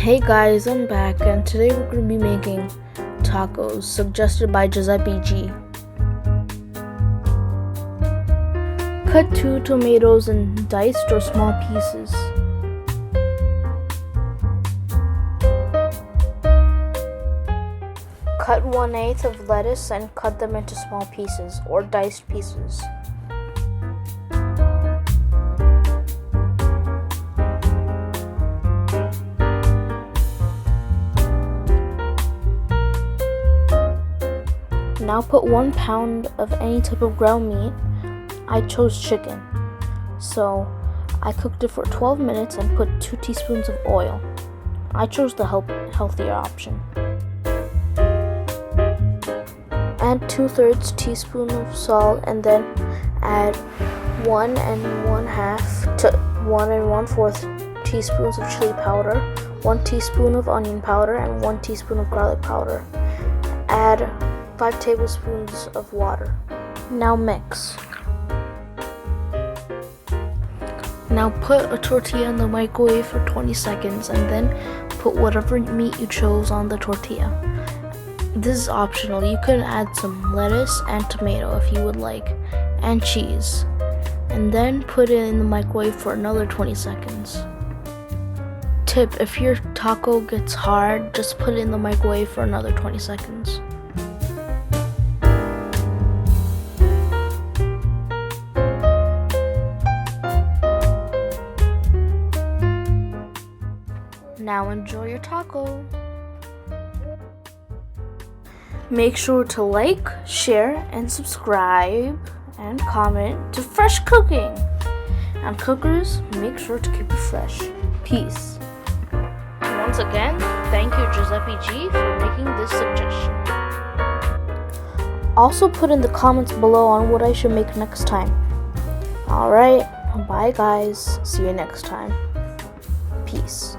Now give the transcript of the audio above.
Hey guys, I'm back, and today we're going to be making tacos suggested by Giuseppe G. Cut 2 tomatoes in diced or small pieces. Cut 1/8 of lettuce and cut them into small pieces or diced pieces. Now put 1 pound of any type of ground meat. I chose chicken, so I cooked it for 12 minutes and put 2 teaspoons of oil. I chose the healthier option. Add 2/3 teaspoon of salt and then add 1 1/2 to 1 1/4 teaspoons of chili powder, 1 teaspoon of onion powder, and 1 teaspoon of garlic powder. Add 5 tablespoons of water. Now mix. Now put a tortilla in the microwave for 20 seconds and then put whatever meat you chose on the tortilla. This is optional. You can add some lettuce and tomato if you would like, and cheese. And then put it in the microwave for another 20 seconds. Tip: if your taco gets hard, just put it in the microwave for another 20 seconds. Now enjoy your taco. Make sure to like, share, and subscribe, and comment to Fresh Cooking. And cookers, make sure to keep it fresh. Peace. Once again, thank you Giuseppe G for making this suggestion. Also put in the comments below on what I should make next time. Alright, bye guys. See you next time. Peace.